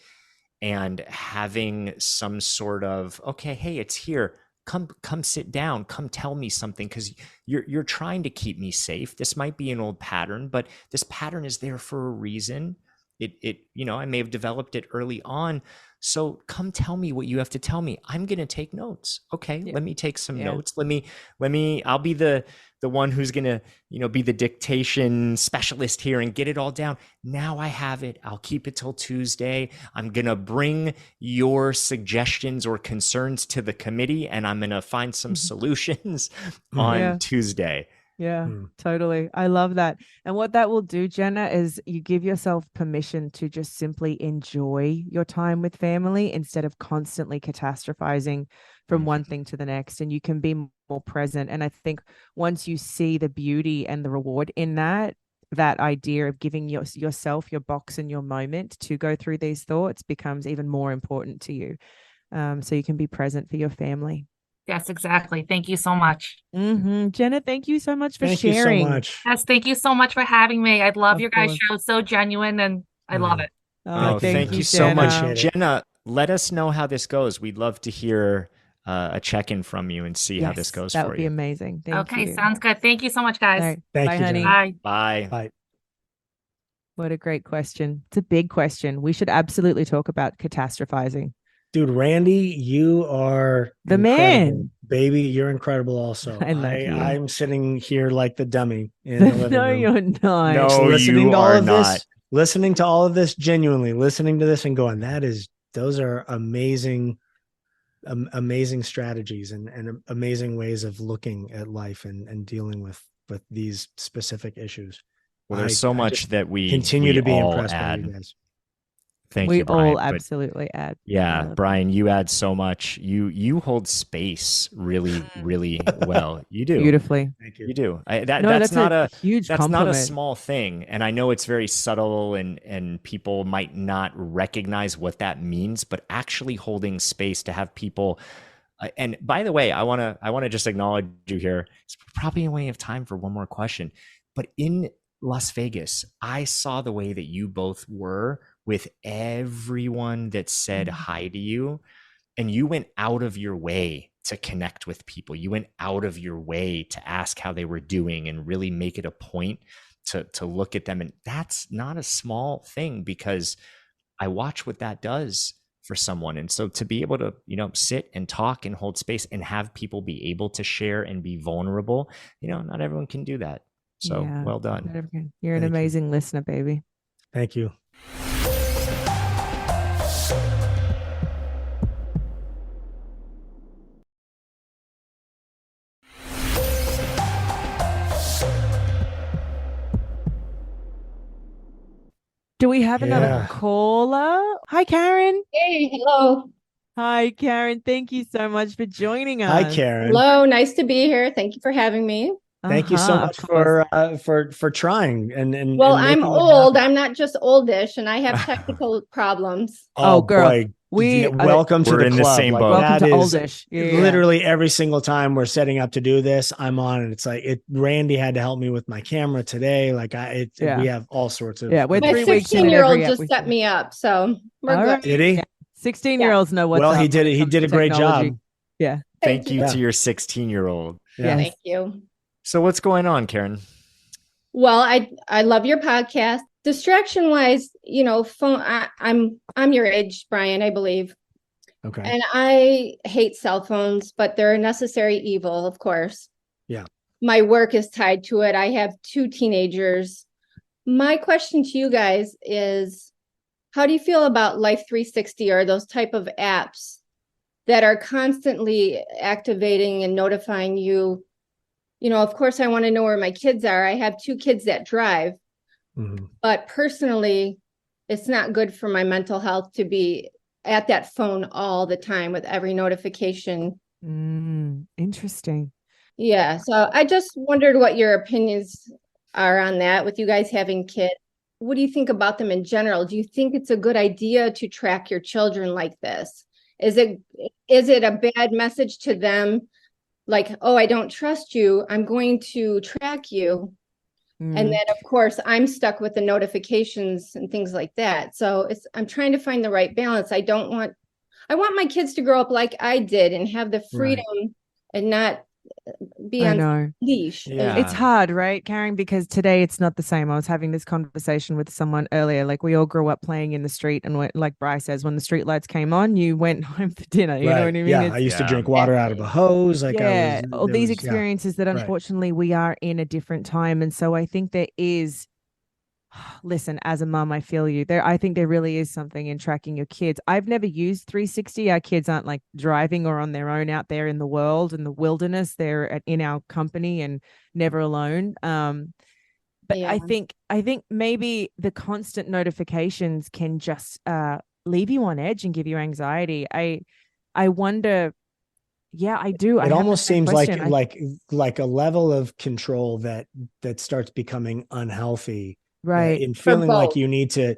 and having some sort of, okay, hey, it's here. Come sit down. Come tell me something, because you're trying to keep me safe. This might be an old pattern, but this pattern is there for a reason. I may have developed it early on. So come tell me what you have to tell me. I'm going to take notes. Okay. Let me take some notes. I'll be the one who's going to, be the dictation specialist here and get it all down. Now I have it. I'll keep it till Tuesday. I'm going to bring your suggestions or concerns to the committee, and I'm going to find some solutions on Tuesday. Yeah, totally. I love that. And what that will do, Jenna, is you give yourself permission to just simply enjoy your time with family instead of constantly catastrophizing from one thing to the next. And you can be more present. And I think once you see the beauty and the reward in that idea of giving yourself your box and your moment to go through these thoughts becomes even more important to you. So you can be present for your family. Yes, exactly. Thank you so much. Jenna, thank you so much for sharing. Thank you so much. Yes, thank you so much for having me. I love your guys' show. It's so genuine, and I love it. Thank you so much. Jenna, let us know how this goes. We'd love to hear a check-in from you and see how this goes for you. That would be amazing. Thank you. Okay, sounds good. Thank you so much, guys. Right. Thank Bye, you, honey. Jenna. Bye. Bye. What a great question. It's a big question. We should absolutely talk about catastrophizing. Dude, Randy, you are the man, baby. You're incredible. Also, I love you. I'm sitting here like the dummy in the living room. You're not. No, listening to all of this, listening to all of this, genuinely listening to this and going, those are amazing, amazing strategies and amazing ways of looking at life and dealing with these specific issues. Well, there's so much that we continue to be impressed by you guys. Thank you, Brian. We all absolutely add. Yeah, Brian, you add so much. You hold space really, really well. You do. Beautifully. Thank you. You do. That's not a huge compliment. Not a small thing. And I know it's very subtle and people might not recognize what that means, but actually holding space to have people. And by the way, I want to just acknowledge you here. It's probably only have time for one more question. But in Las Vegas, I saw the way that you both were with everyone that said hi to you, and you went out of your way to connect with people. You went out of your way to ask how they were doing and really make it a point to look at them. And that's not a small thing, because I watch what that does for someone. And so to be able to, sit and talk and hold space and have people be able to share and be vulnerable, not everyone can do that. So well done. You're an amazing listener, baby. Thank you. Do we have another caller? Hi, Karen. Hey, hello. Hi, Karen. Thank you so much for joining us. Hi, Karen. Hello. Nice to be here. Thank you for having me. Thank you so much for trying and well, I'm old. I'm not just oldish, and I have technical problems. Oh, girl. Boy. Welcome to the club. The same boat. Welcome to oldish. Literally every single time we're setting up to do this, I'm on, and it's like Randy had to help me with my camera today. Like we have all sorts of. Yeah, we're my 16-year-old just set me up, so we're good. Did he? 16-year-olds know what's up. Well, he did a great job. Yeah. Thank you to your 16-year-old. Yeah. Thank you. So what's going on, Karen? Well, I love your podcast. Distraction wise, phone. I'm your age, Brian, I believe. Okay. And I hate cell phones, but they're a necessary evil, of course. Yeah. My work is tied to it. I have 2 teenagers. My question to you guys is, how do you feel about Life 360 or those type of apps that are constantly activating and notifying you? Of course, I want to know where my kids are. I have 2 kids that drive, but personally, it's not good for my mental health to be at that phone all the time with every notification. Interesting. Yeah. So I just wondered what your opinions are on that with you guys having kids. What do you think about them in general? Do you think it's a good idea to track your children like this? Is it a bad message to them? Like, oh, I don't trust you, I'm going to track you. And then, of course, I'm stuck with the notifications and things like that. So I'm trying to find the right balance. I want my kids to grow up like I did and have the freedom and not be on leash. Yeah. It's hard, right, Karen? Because today it's not the same. I was having this conversation with someone earlier. Like, we all grew up playing in the street, and like Bryce says, when the street lights came on, you went home for dinner. You know what I mean? Yeah, I used to drink water out of a hose. Like, all these experiences that unfortunately we are in a different time, and so I think there is. Listen, as a mom, I feel you there. I think there really is something in tracking your kids. I've never used 360. Our kids aren't like driving or on their own out there in the world, in the wilderness. They're in our company and never alone. But I think maybe the constant notifications can just leave you on edge and give you anxiety. I wonder. Yeah, I do. It almost seems like a level of control that starts becoming unhealthy. Right. In feeling like you need to,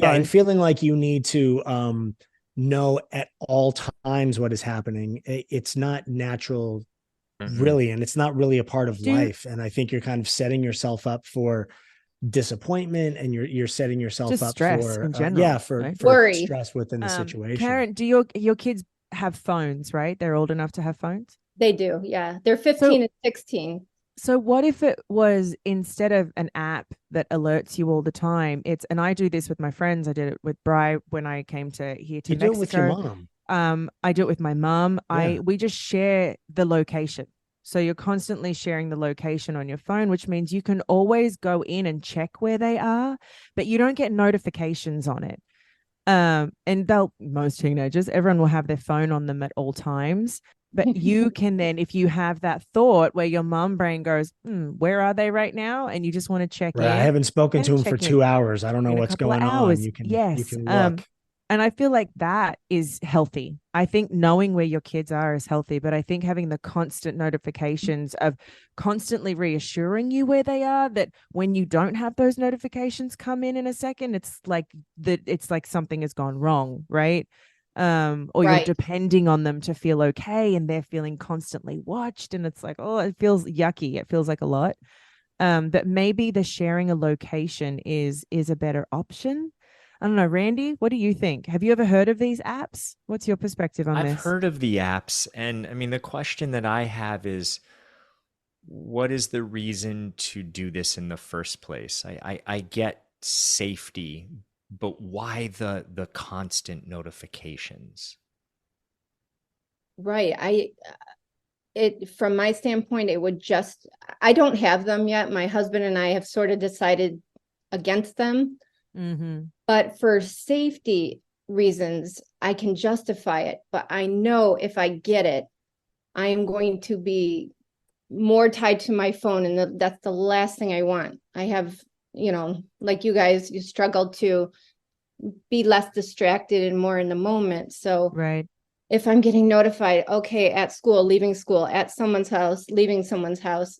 and feeling like you need to know at all times what is happening. It's not natural, really, and it's not really a part of life. And I think you're kind of setting yourself up for disappointment, and you're setting yourself just up stress for in general, for worry, stress within the situation. Karen, do your kids have phones? Right, they're old enough to have phones. They do, yeah. They're 15 and 16. So what if it was, instead of an app that alerts you all the time, and I do this with my friends. I did it with Bri when I came here to Mexico. You do it with your mom. I do it with my mom. Yeah. We just share the location. So you're constantly sharing the location on your phone, which means you can always go in and check where they are, but you don't get notifications on it. And most teenagers, everyone will have their phone on them at all times. But you can then, if you have that thought where your mom brain goes, where are they right now? And you just want to check in. I haven't spoken to him for 2 hours. I don't know what's going on. You can look. And I feel like that is healthy. I think knowing where your kids are is healthy, but I think having the constant notifications of constantly reassuring you where they are, that when you don't have those notifications come in a second, it's like something has gone wrong, right? Or you're depending on them to feel okay, and they're feeling constantly watched, and it's like, oh, it feels yucky. It feels like a lot. But maybe the sharing a location is a better option. I don't know, Randy, what do you think? Have you ever heard of these apps? What's your perspective on this? I've heard of the apps, and I mean, the question that I have is, what is the reason to do this in the first place? I get safety, but why the constant notifications? Right. From my standpoint, I don't have them yet. My husband and I have sort of decided against them. But for safety reasons, I can justify it. But I know if I get it, I am going to be more tied to my phone. And that's the last thing I want. I have, like you guys, you struggle to be less distracted and more in the moment. So if I'm getting notified, okay, at school, leaving school, at someone's house, leaving someone's house.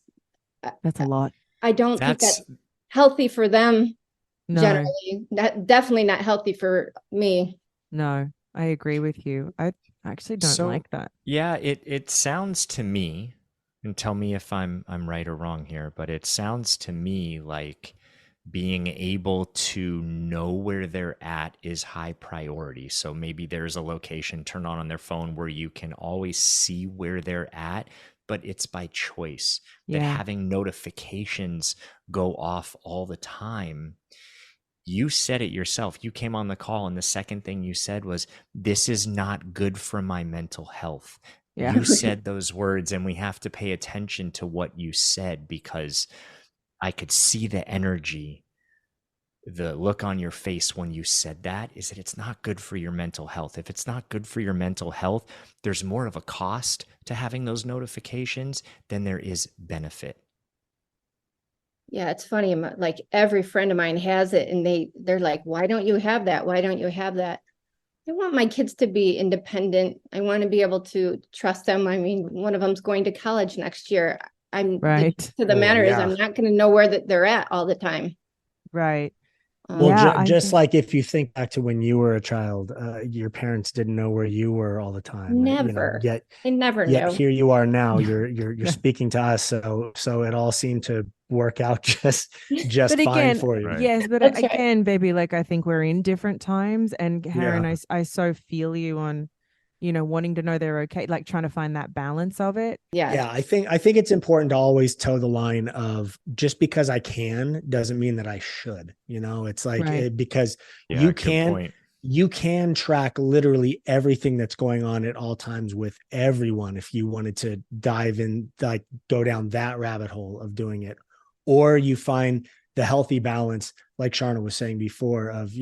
That's a lot. I don't think that's healthy for them. No. Generally, definitely not healthy for me. No, I agree with you. I actually don't like that. Yeah, it sounds to me, and tell me if I'm right or wrong here, but it sounds to me like being able to know where they're at is high priority. So maybe there's a location turned on their phone where you can always see where they're at, but it's by choice. That having notifications go off all the time, you said it yourself. You came on the call and the second thing you said was, this is not good for my mental health. You said those words, and we have to pay attention to what you said, because I could see the energy, the look on your face when you said that, is that it's not good for your mental health. If it's not good for your mental health, there's more of a cost to having those notifications than there is benefit. Yeah, it's funny. Like every friend of mine has it, and they're like, why don't you have that? Why don't you have that? I want my kids to be independent. I want to be able to trust them. I mean, one of them's going to college next year. The matter is, I'm not going to know where they're at all the time. Right. Well, just like if you think back to when you were a child, your parents didn't know where you were all the time. Never. Yet they never knew. Here you are now. You're speaking to us, so it all seemed to work out just fine for you. Right. Yes, but That's again, baby, like I think we're in different times, and Karen, I so feel you on, wanting to know they're okay, like trying to find that balance of it. Yeah. I think it's important to always toe the line of, just because I can doesn't mean that I should. It's like, because you can track literally everything that's going on at all times with everyone if you wanted to dive in, like go down that rabbit hole of doing it. Or you find the healthy balance, like Sharna was saying before, of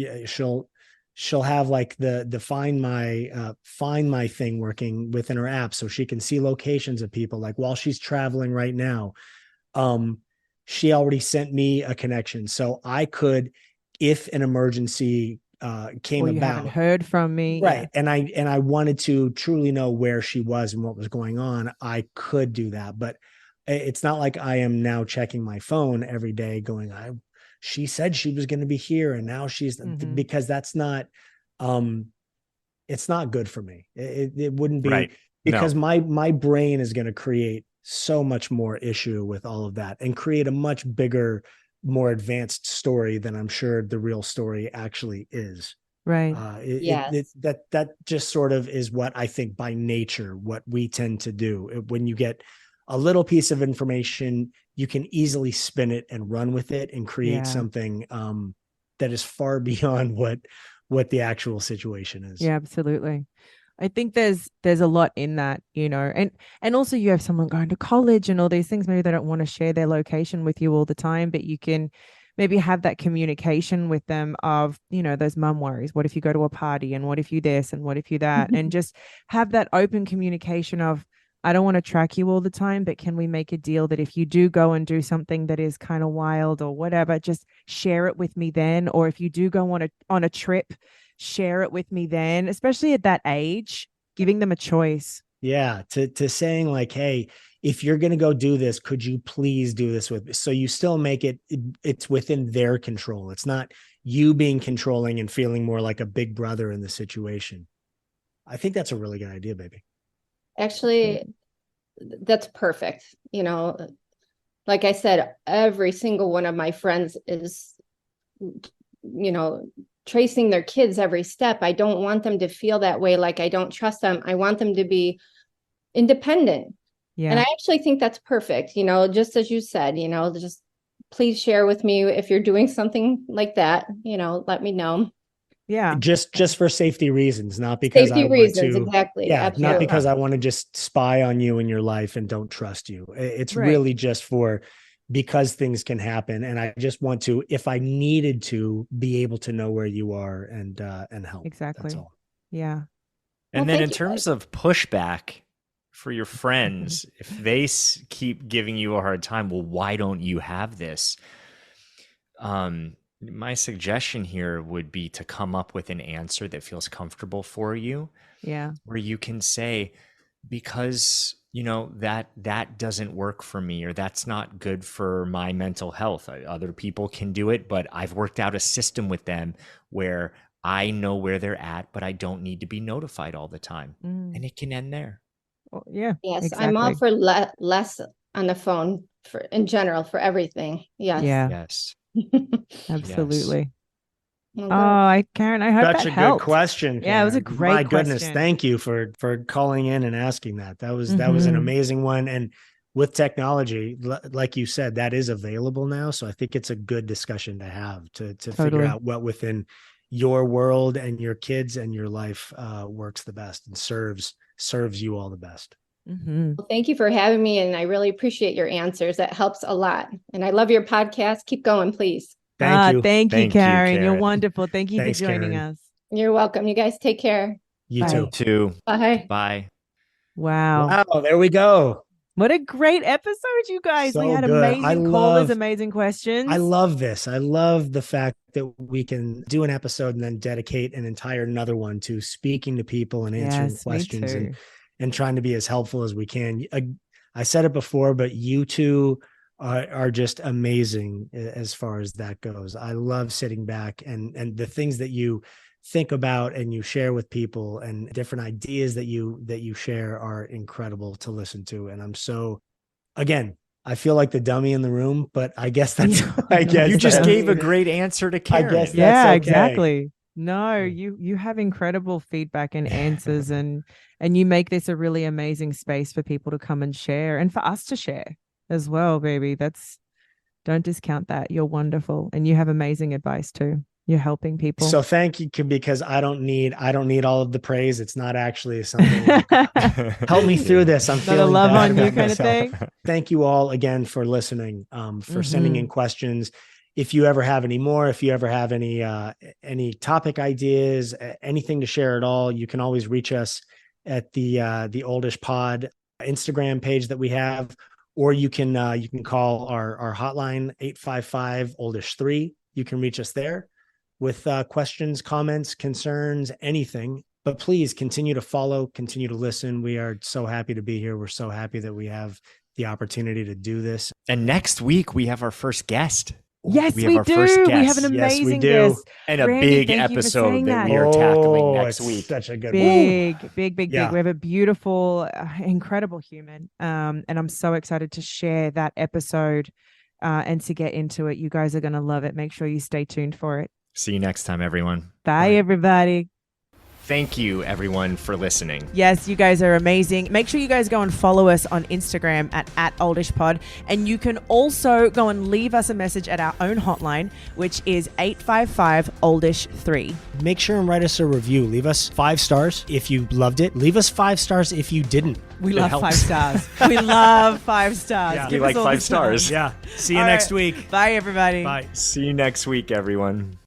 she'll have like the find my thing working within her app, so she can see locations of people. Like while she's traveling right now, she already sent me a connection, so I could, if an emergency came about, haven't heard from me, right? And I wanted to truly know where she was and what was going on, I could do that. But it's not like I am now checking my phone every day going, she said she was going to be here and now she's, because that's not, it's not good for me. It wouldn't be, because my brain is going to create so much more issue with all of that and create a much bigger, more advanced story than I'm sure the real story actually is. Right. That just sort of is what I think by nature, what we tend to do. When you get a little piece of information, you can easily spin it and run with it and create something that is far beyond what the actual situation is. Yeah, absolutely. I think there's a lot in that, and also you have someone going to college and all these things. Maybe they don't want to share their location with you all the time, but you can maybe have that communication with them of, those mum worries. What if you go to a party, and what if you this, and what if you that? And just have that open communication of, I don't want to track you all the time, but can we make a deal that if you do go and do something that is kind of wild or whatever, just share it with me then. Or if you do go on a trip, share it with me then, especially at that age, giving them a choice. Yeah. To saying like, hey, if you're going to go do this, could you please do this with me? So you still make it's within their control. It's not you being controlling and feeling more like a big brother in the situation. I think that's a really good idea, baby. Actually, that's perfect. Like I said, every single one of my friends is, tracing their kids every step. I don't want them to feel that way. Like I don't trust them. I want them to be independent. Yeah. And I actually think that's perfect. Just as you said, just please share with me if you're doing something like that, let me know. Yeah. Just for safety reasons, not because safety reasons, exactly. Yeah. Absolutely. Not because I want to just spy on you in your life and don't trust you. It's really just because things can happen. And I just want to, if I needed to, be able to know where you are and help. Exactly. That's all. Yeah. And then in terms of pushback for your friends, if they keep giving you a hard time, well, why don't you have this? My suggestion here would be to come up with an answer that feels comfortable for you. Yeah. Where you can say, because, that doesn't work for me, or that's not good for my mental health. Other people can do it, but I've worked out a system with them where I know where they're at, but I don't need to be notified all the time. And it can end there. Well, yeah. Yes. Exactly. I'm all for less on the phone in general for everything. Yes. Yeah. Yes. Absolutely. Well, Karen, I hope Such that a helped. good question. Yeah, it was a Karen. great My goodness, question. thank you for calling in and asking that. That was an amazing one. And with technology, like you said, that is available now. So I think it's a good discussion to have to figure out what within your world and your kids and your life works the best and serves you all the best. Well, thank you for having me, and I really appreciate your answers. That helps a lot. And I love your podcast. Keep going, please. Thank you. Thank you, Karen. You're wonderful. Thank you Thanks, for joining Karen. us. You're welcome. You guys take care. You too. Bye. Bye. Wow. There we go. What a great episode, you guys. So we had good. amazing callers, amazing questions. I love this. I love the fact that we can do an episode and then dedicate an entire another one to speaking to people and answering questions and trying to be as helpful as we can. I said it before, but you two are just amazing as far as that goes. I love sitting back and the things that you think about and you share with people and different ideas that you share are incredible to listen to. And I'm so, again, I feel like the dummy in the room, but I guess that's, you just gave a great answer to Karen. I guess that's okay. Exactly. No, you have incredible feedback and answers and you make this a really amazing space for people to come and share and for us to share as well, baby. Don't discount that. You're wonderful. And you have amazing advice too. You're helping people. So thank you, because I don't need all of the praise. It's not actually something like, help me through this. I'm feeling a love bad on you about kind of myself. thing. Thank you all again for listening, for sending in questions. If you ever have any more, if you ever have any topic ideas, anything to share at all, you can always reach us at the Oldish Pod Instagram page that we have, or you can call our hotline 855-OLDISH-3. You can reach us there with questions, comments, concerns, anything. But please continue to follow, continue to listen. We are so happy to be here. We're so happy that we have the opportunity to do this. And next week we have our first guest. Yes, we do. We have an amazing guest. And a big episode that we are tackling next week. Such a good big. We have a beautiful, incredible human. And I'm so excited to share that episode and to get into it. You guys are going to love it. Make sure you stay tuned for it. See you next time, everyone. Bye, everybody. Thank you, everyone, for listening. Yes, you guys are amazing. Make sure you guys go and follow us on Instagram at @OldishPod. And you can also go and leave us a message at our own hotline, which is 855-OLDISH-3. Make sure and write us a review. Leave us 5 stars if you loved it. Leave us 5 stars if you didn't. We love 5 stars. We love 5 stars. Yeah. We like 5 stars. Yeah. See you next week. Bye, everybody. Bye. See you next week, everyone.